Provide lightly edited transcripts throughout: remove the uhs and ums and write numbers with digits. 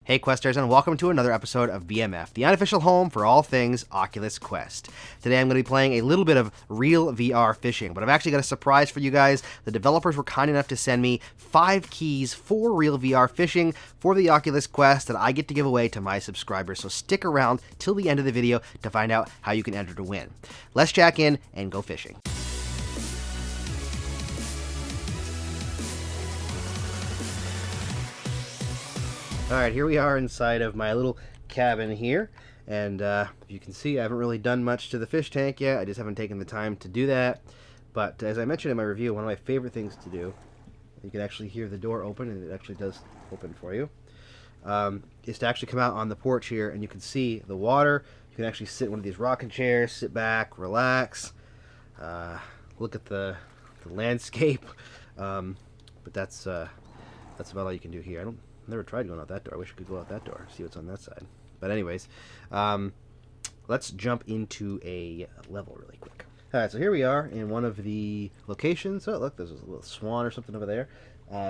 Hey Questers, and welcome to another episode of BMF, the unofficial home for all things Oculus Quest. Today I'm going to be playing a little bit of real VR fishing, but I've actually got a surprise for you guys. The developers were kind enough to send me 5 keys for real VR fishing for the Oculus Quest that I get to give away to my subscribers, so stick around till the end of the video to find out how you can enter to win. Let's jack in and go fishing. Alright, here we are inside of my little cabin here, and you can see I haven't really done much to the fish tank yet. I just haven't taken the time to do that. But as I mentioned in my review, one of my favorite things to do, you can actually hear the door open, and it actually does open for you, is to actually come out on the porch here, and you can see the water. You can actually sit in one of these rocking chairs, sit back, relax, look at the landscape, but that's about all you can do here. Never tried going out that door. I wish I could go out that door, see what's on that side. But anyways, let's jump into a level really quick. Alright, so here we are in one of the locations. Oh, look, there's a little swan or something over there.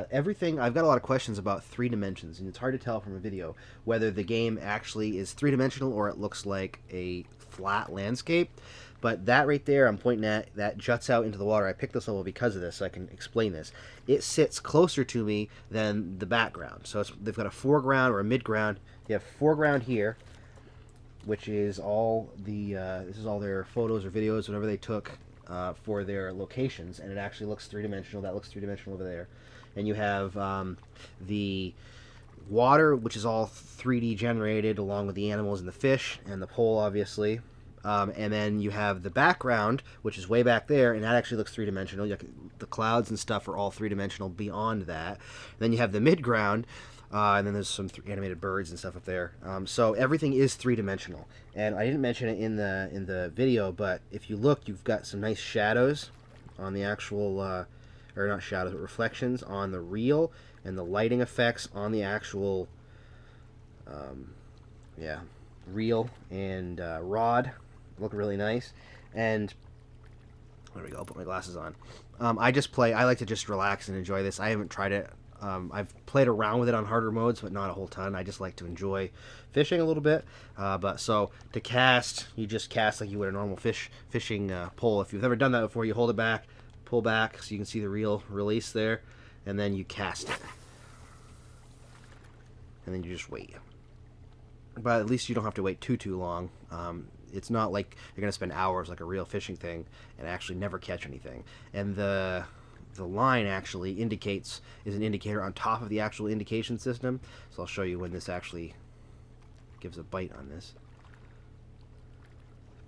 Everything, I've got a lot of questions about 3 dimensions, and it's hard to tell from a video whether the game actually is 3-dimensional or it looks like a flat landscape. But that right there I'm pointing at, that juts out into the water. I picked this level because of this, so I can explain this. It sits closer to me than the background. So they've got a foreground or a midground. You have foreground here, which is all the this is all their photos or videos, whatever they took for their locations, and it actually looks 3-dimensional. That looks 3-dimensional over there. And you have the water, which is all 3D generated, along with the animals and the fish, and the pole, obviously. And then you have the background, which is way back there, and that actually looks 3-dimensional. The clouds and stuff are all 3-dimensional beyond that. And then you have the midground, and then there's some animated birds and stuff up there. So everything is 3-dimensional. And I didn't mention it in the video, but if you look, you've got some nice shadows on the actual, or not shadows, but reflections on the reel, and the lighting effects on the actual, reel and rod. Look really nice. And there we go, I'll put my glasses on. I like to just relax and enjoy this. I haven't tried it. I've played around with it on harder modes, but not a whole ton. I just like to enjoy fishing a little bit. But so to cast, you just cast like you would a normal fishing pole. If you've never done that before, you hold it back, pull back so you can see the reel release there, and then you cast it. And then you just wait. But at least you don't have to wait too long. It's not like you're going to spend hours like a real fishing thing and actually never catch anything. And the line actually is an indicator on top of the actual indication system. So I'll show you when this actually gives a bite on this.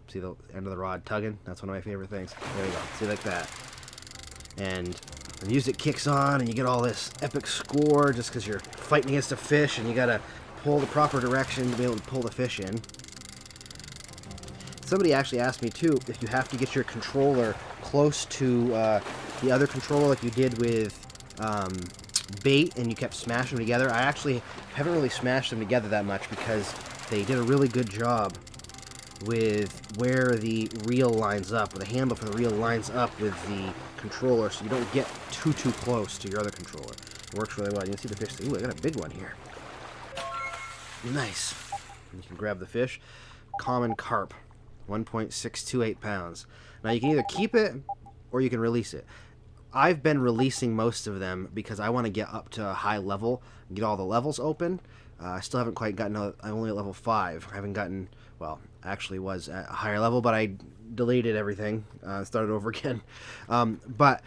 See the end of the rod tugging? That's one of my favorite things. There you go. See, like that. And the music kicks on and you get all this epic score just because you're fighting against a fish and you got to pull the proper direction to be able to pull the fish in. Somebody actually asked me too if you have to get your controller close to the other controller like you did with bait and you kept smashing them together. I actually haven't really smashed them together that much because they did a really good job with where the reel lines up, or the handle for the reel lines up with the controller, so you don't get too close to your other controller. It works really well. You can see the fish. Ooh, I got a big one here. Nice. And you can grab the fish. Common carp, 1.628 pounds. Now you can either keep it or you can release it. I've been releasing most of them because I want to get up to a high level and get all the levels open. I still haven't quite gotten, I'm only at level 5. I haven't gotten, well, actually was at a higher level, but I deleted everything, started over again. But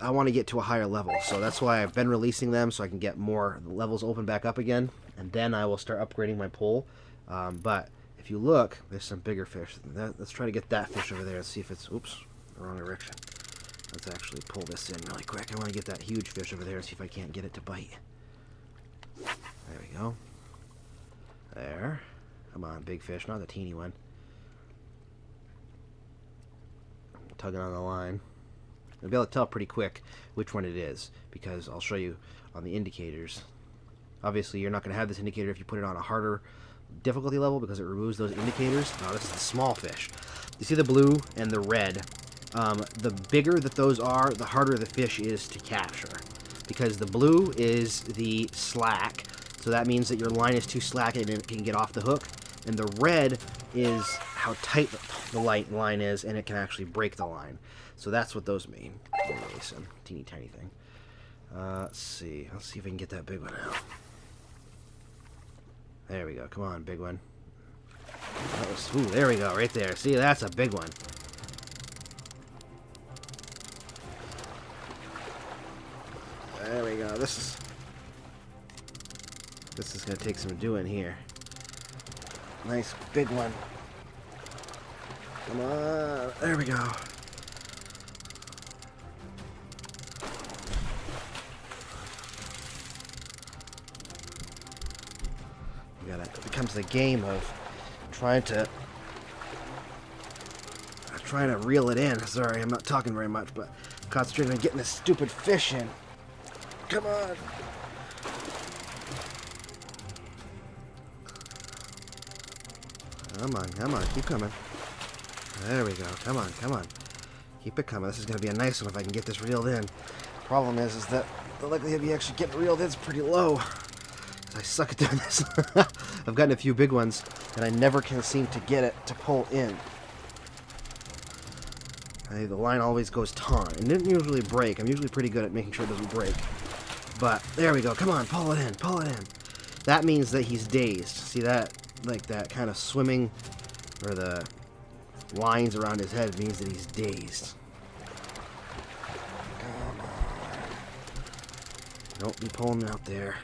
I want to get to a higher level, so that's why I've been releasing them so I can get more levels open back up again, and then I will start upgrading my pole. But if you look, there's some bigger fish. Let's try to get that fish over there and see if it's, oops, the wrong direction. Let's actually pull this in really quick. I want to get that huge fish over there and see if I can't get it to bite. There we go. There. Come on, big fish, not the teeny one. Tugging on the line. You'll be able to tell pretty quick which one it is, because I'll show you on the indicators. Obviously, you're not going to have this indicator if you put it on a harder difficulty level because it removes those indicators. Oh, this is a small fish. You see the blue and the red. The bigger that those are, the harder the fish is to capture, because the blue is the slack, So that means that your line is too slack and it can get off the hook. And the red is how tight the line is, and it can actually break the line. So that's what those mean. Really some teeny tiny thing. Let's see. Let's see if I can get that big one out. There we go. Come on, big one. That was, ooh, there we go. Right there. See, that's a big one. There we go. This is going to take some doing here. Nice big one. Come on. There we go. It becomes the game of trying to reel it in. Sorry, I'm not talking very much, but concentrating on getting this stupid fish in. Come on. Come on, keep coming. There we go. Come on. Keep it coming. This is going to be a nice one if I can get this reeled in. Problem is that the likelihood of you actually getting reeled in is pretty low. I suck at doing this. I've gotten a few big ones, and I never can seem to get it to pull in. The line always goes taut. It didn't usually break. I'm usually pretty good at making sure it doesn't break. But there we go. Come on, pull it in. That means that he's dazed. See that? Like that kind of swimming, or the lines around his head means that he's dazed. Come on. Don't be pulling out there.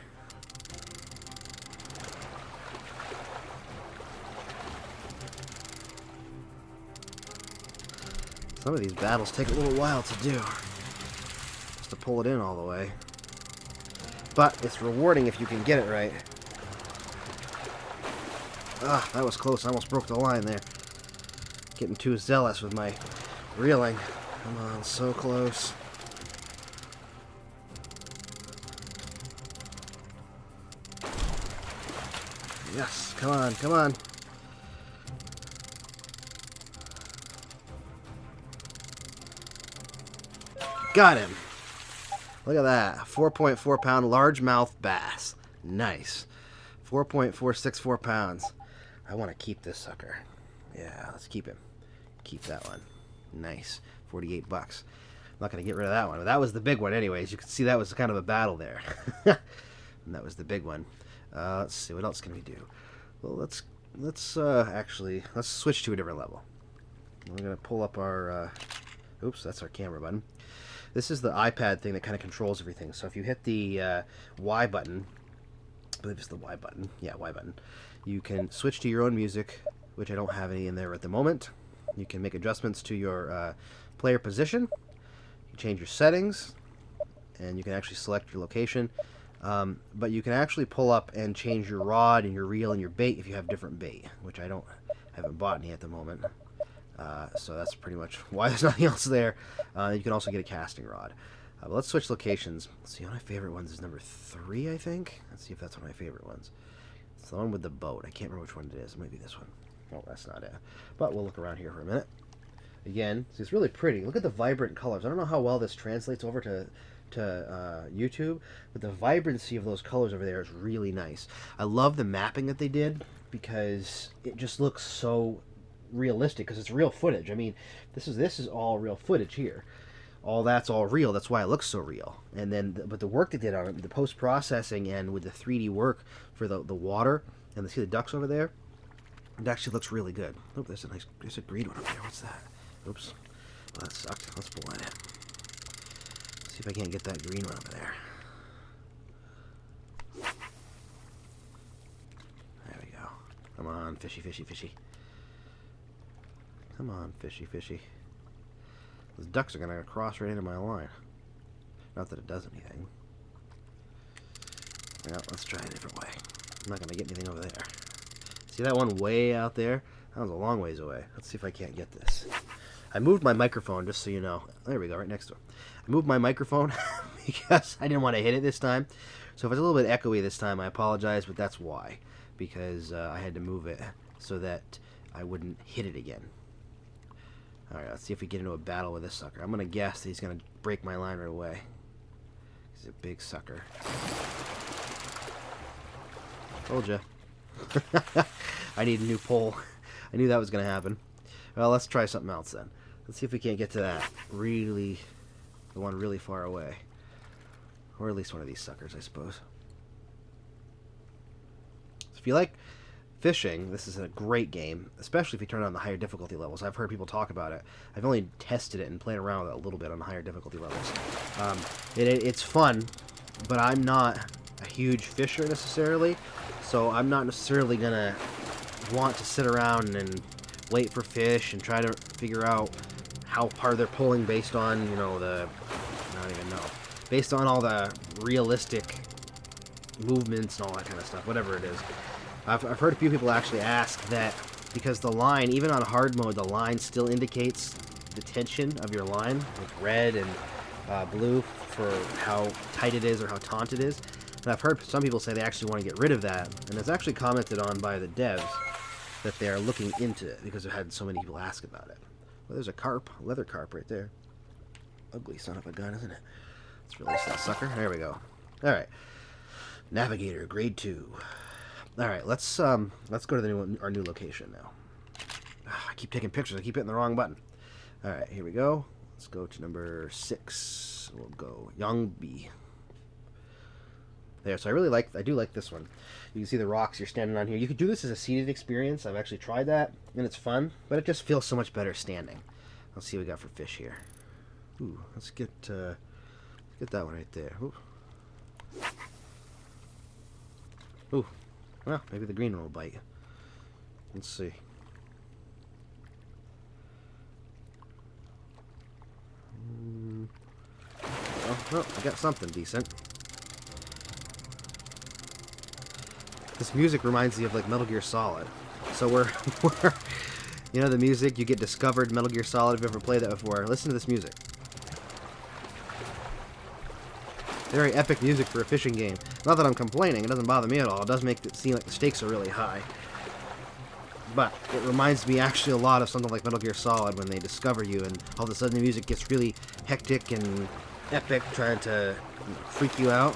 Some of these battles take a little while to do, just to pull it in all the way. But it's rewarding if you can get it right. Ah, that was close. I almost broke the line there. Getting too zealous with my reeling. Come on, so close. Yes, come on. Got him. Look at that. 4.4 pound largemouth bass. Nice. 4.464 pounds. I want to keep this sucker. Yeah, let's keep him. Keep that one. Nice. 48 bucks. I'm not going to get rid of that one. But that was the big one anyways. You can see that was kind of a battle there. And that was the big one. Let's see. What else can we do? Well, let's switch to a different level. We're going to pull up our... oops, that's our camera button. This is the iPad thing that kind of controls everything. So if you hit the Y button, I believe it's the Y button. Yeah, Y button. You can switch to your own music, which I don't have any in there at the moment. You can make adjustments to your player position. You can change your settings, and you can actually select your location. But you can actually pull up and change your rod and your reel and your bait if you have different bait, which I haven't bought any at the moment. So that's pretty much why there's nothing else there. You can also get a casting rod. But let's switch locations. Let's see, one of my favorite ones is number 3, I think. Let's see if that's one of my favorite ones. It's the one with the boat. I can't remember which one it is. It might be this one. Oh, that's not it. But we'll look around here for a minute. Again, see, it's really pretty. Look at the vibrant colors. I don't know how well this translates over to YouTube, but the vibrancy of those colors over there is really nice. I love the mapping that they did because it just looks so realistic because it's real footage. I mean, this is all real footage here. All that's all real. That's why it looks so real. And then, but the work they did on it, the post-processing and with the 3D work for the water, and see the ducks over there, it actually looks really good. Oh, there's a green one over there. What's that? Oops. Well, that sucked. Let's pull that in. See if I can't get that green one over there. There we go. Come on, fishy. Come on, fishy. Those ducks are going to cross right into my line. Not that it does anything. Well, let's try a different way. I'm not going to get anything over there. See that one way out there? That was a long ways away. Let's see if I can't get this. I moved my microphone, just so you know. There we go, right next to it. I moved my microphone because I didn't want to hit it this time. So if it's a little bit echoey this time, I apologize, but that's why. Because I had to move it so that I wouldn't hit it again. Alright, let's see if we get into a battle with this sucker. I'm going to guess that he's going to break my line right away. He's a big sucker. Told ya. I need a new pole. I knew that was going to happen. Well, let's try something else then. Let's see if we can't get to that the one really far away. Or at least one of these suckers, I suppose. So if you like fishing, this is a great game, especially if you turn it on the higher difficulty levels. I've heard people talk about it. I've only tested it and played around with it a little bit on the higher difficulty levels. It's fun, but I'm not a huge fisher necessarily, so I'm not necessarily going to want to sit around and wait for fish and try to figure out how hard they're pulling based on, you know, I don't even know. Based on all the realistic movements and all that kind of stuff, whatever it is. I've heard a few people actually ask that because the line, even on hard mode, the line still indicates the tension of your line with red and blue for how tight it is or how taut it is. And I've heard some people say they actually want to get rid of that, and it's actually commented on by the devs that they are looking into it because I've had so many people ask about it. Well, there's a carp, a leather carp right there. Ugly son of a gun, isn't it? Let's release that sucker. There we go. All right, Navigator, grade 2. All right, let's go to our new location now. I keep taking pictures. I keep hitting the wrong button. All right, here we go. Let's go to number 6. We'll go Yangbi. There. So I do like this one. You can see the rocks you're standing on here. You could do this as a seated experience. I've actually tried that, and it's fun, but it just feels so much better standing. Let's see what we got for fish here. Ooh, let's get that one right there. Ooh. Ooh. Well, maybe the green one will bite. Let's see. Oh, I got something decent. This music reminds me of like Metal Gear Solid. So we're you know the music, you get discovered Metal Gear Solid, if you've ever played that before. Listen to this music. Very epic music for a fishing game. Not that I'm complaining, it doesn't bother me at all. It does make it seem like the stakes are really high. But it reminds me actually a lot of something like Metal Gear Solid when they discover you and all of a sudden the music gets really hectic and epic, trying to freak you out.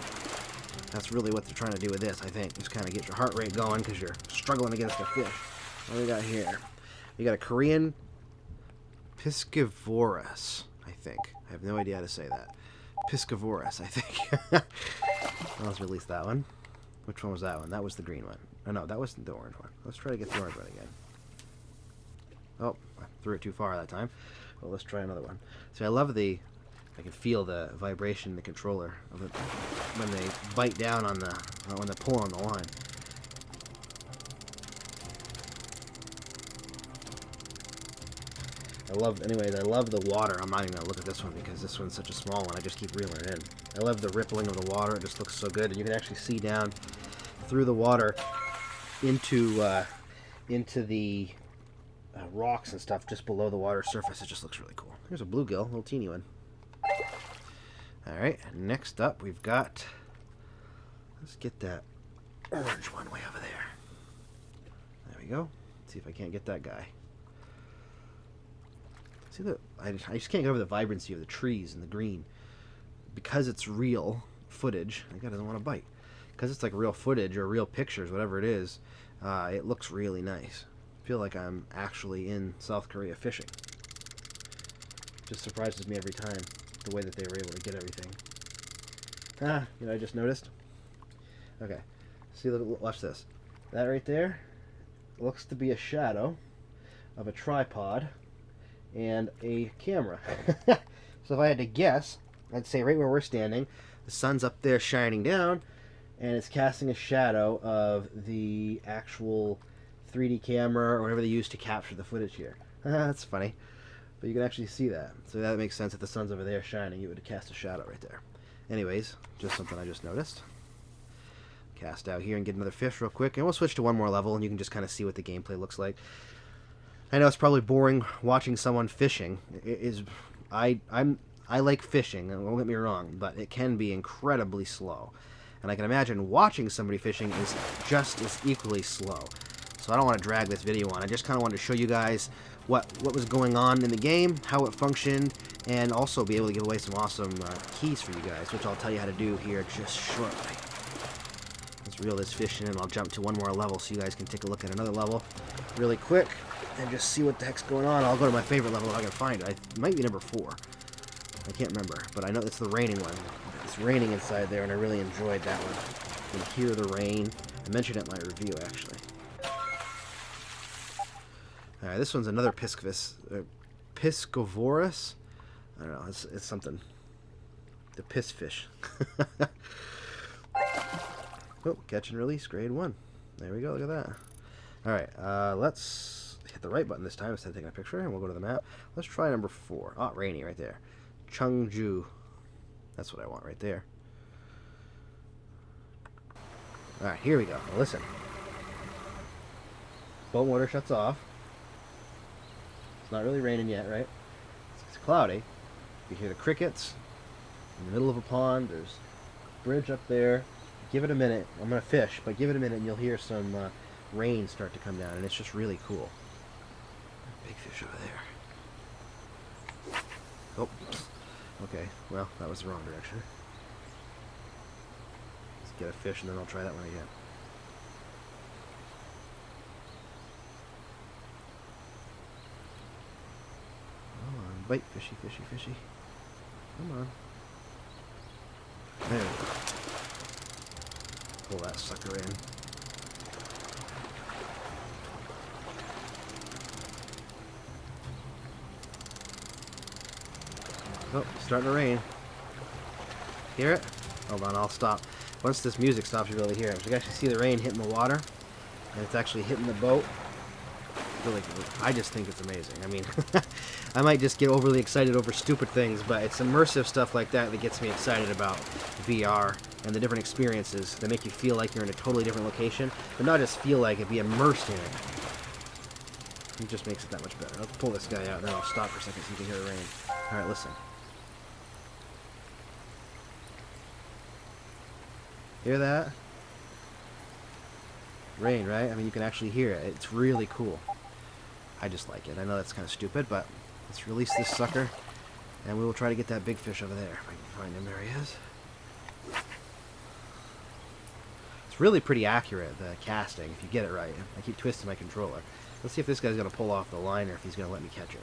That's really what they're trying to do with this, I think. Just kind of get your heart rate going because you're struggling against a fish. What do we got here? We got a Korean Piscivorous, I think. I have no idea how to say that. Piscivorous, I think. Let's release that one. Which one was that one? That was the green one. Oh, no, that wasn't the orange one. Let's try to get the orange one again. Oh, I threw it too far that time. Well, let's try another one. So I love I can feel the vibration in the controller of it when they bite down on when they pull on the line. I love the water. I'm not even gonna look at this one because this one's such a small one. I just keep reeling it in. I love the rippling of the water. It just looks so good, and you can actually see down through the water into the rocks and stuff just below the water surface. It just looks really cool. Here's a bluegill, a little teeny one. All right, next up we've got. Let's get that orange one way over there. There we go. Let's see if I can't get that guy. See I just can't get over the vibrancy of the trees and the green. Because it's real footage, that guy doesn't want to bite. Because it's like real footage or real pictures, whatever it is, it looks really nice. I feel like I'm actually in South Korea fishing. Just surprises me every time, the way that they were able to get everything. You know, I just noticed. Okay, see, look, watch this. That right there looks to be a shadow of a tripod and a camera. So if I had to guess, I'd say right where we're standing, the sun's up there shining down, and it's casting a shadow of the actual 3D camera or whatever they use to capture the footage here. That's funny. But you can actually see that. So that makes sense. If the sun's over there shining, it would cast a shadow right there. Anyways, just something I just noticed. Cast out here and get another fish real quick. And we'll switch to one more level, and you can just kind of see what the gameplay looks like. I know it's probably boring watching someone fishing. I like fishing, and don't get me wrong, but it can be incredibly slow. And I can imagine watching somebody fishing is just as equally slow. So I don't want to drag this video on. I just kind of wanted to show you guys what was going on in the game, how it functioned, and also be able to give away some awesome keys for you guys, which I'll tell you how to do here just shortly. Let's reel this fish in, and I'll jump to one more level so you guys can take a look at another level really quick and just see what the heck's going on. I'll go to my favorite level if I can find it. It might be number 4. I can't remember, but I know it's the raining one. It's raining inside there, and I really enjoyed that one. You can hear the rain. I mentioned it in my review, actually. Alright, this one's another Piscovorus. I don't know, it's something. The piss fish. Oh, catch and release, grade 1. There we go, look at that. Alright, let's hit the right button this time instead of taking a picture, and we'll go to the map. Let's try number 4. Oh, rainy right there. Chungju. That's what I want right there. Alright, here we go. Now listen. Boat motor shuts off. It's not really raining yet, right? It's cloudy. You hear the crickets in the middle of a pond. There's a bridge up there. Give it a minute. I'm going to fish, but give it a minute and you'll hear some rain start to come down, and it's just really cool. Big fish over there. Oh, okay. Well, that was the wrong direction. Let's get a fish and then I'll try that one again. Come on, bite, fishy, fishy, fishy. Come on. There we go. Pull that sucker in. Oh, it's starting to rain. Hear it? Hold on, I'll stop. Once this music stops, you'll be able to hear it. So you can actually see the rain hitting the water, and it's actually hitting the boat. Really good. I just think it's amazing. I mean, I might just get overly excited over stupid things, but it's immersive stuff like that that gets me excited about VR and the different experiences that make you feel like you're in a totally different location, but not just feel like it, be immersed in it. It just makes it that much better. Let's pull this guy out, and then I'll stop for a second so you can hear the rain. Alright, listen. Hear that? Rain, right? I mean, you can actually hear it. It's really cool. I just like it. I know that's kind of stupid, but let's release this sucker, and we will try to get that big fish over there. If I can find him, there he is. It's really pretty accurate, the casting, if you get it right. I keep twisting my controller. Let's see if this guy's going to pull off the line or if he's going to let me catch him.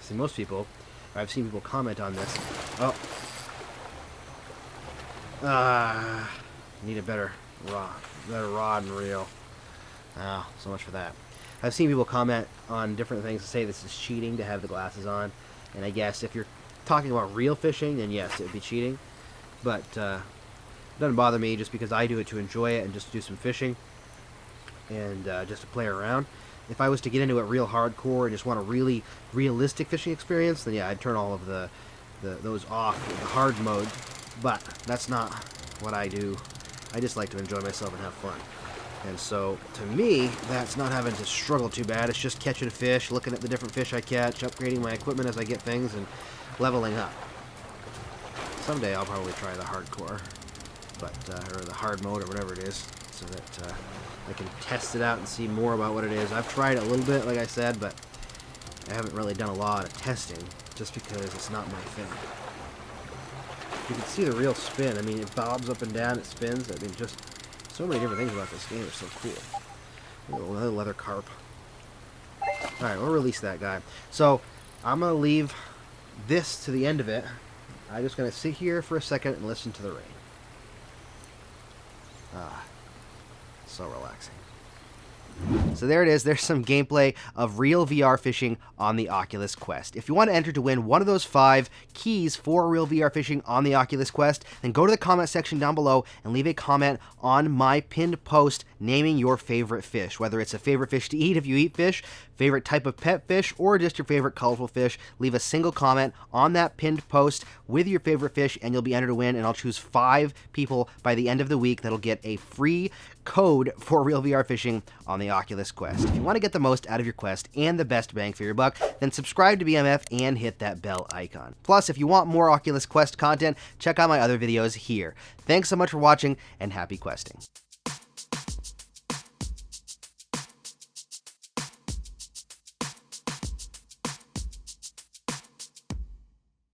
See, most people, I've seen people comment on this. Oh. Need a better rod and reel. Oh, so much for that. I've seen people comment on different things to say this is cheating to have the glasses on, and I guess if you're talking about real fishing, then yes, it would be cheating, but it doesn't bother me just because I do it to enjoy it and just do some fishing and just to play around. If I was to get into it real hardcore and just want a really realistic fishing experience, then yeah, I'd turn all of those off in the hard mode, but that's not what I do. I just like to enjoy myself and have fun. And so, to me, that's not having to struggle too bad. It's just catching fish, looking at the different fish I catch, upgrading my equipment as I get things, and leveling up. Someday I'll probably try the hardcore, but or the hard mode or whatever it is, so that I can test it out and see more about what it is. I've tried it a little bit, like I said, but I haven't really done a lot of testing, just because it's not my thing. You can see the real spin. I mean, it bobs up and down, it spins. I mean, just so many different things about this game are so cool. Another leather carp. Alright, we'll release that guy. So, I'm going to leave this to the end of it. I'm just going to sit here for a second and listen to the rain. Ah, so relaxing. So there it is. There's some gameplay of real VR fishing on the Oculus Quest. If you want to enter to win one of those 5 keys for real VR fishing on the Oculus Quest, then go to the comment section down below and leave a comment on my pinned post naming your favorite fish. Whether it's a favorite fish to eat if you eat fish, favorite type of pet fish, or just your favorite colorful fish. Leave a single comment on that pinned post with your favorite fish and you'll be entered to win, and I'll choose 5 people by the end of the week that'll get a free code for real VR fishing on the Oculus Quest. If you want to get the most out of your quest and the best bang for your buck, then subscribe to BMF and hit that bell icon. Plus, if you want more Oculus Quest content, check out my other videos here. Thanks so much for watching, and happy questing.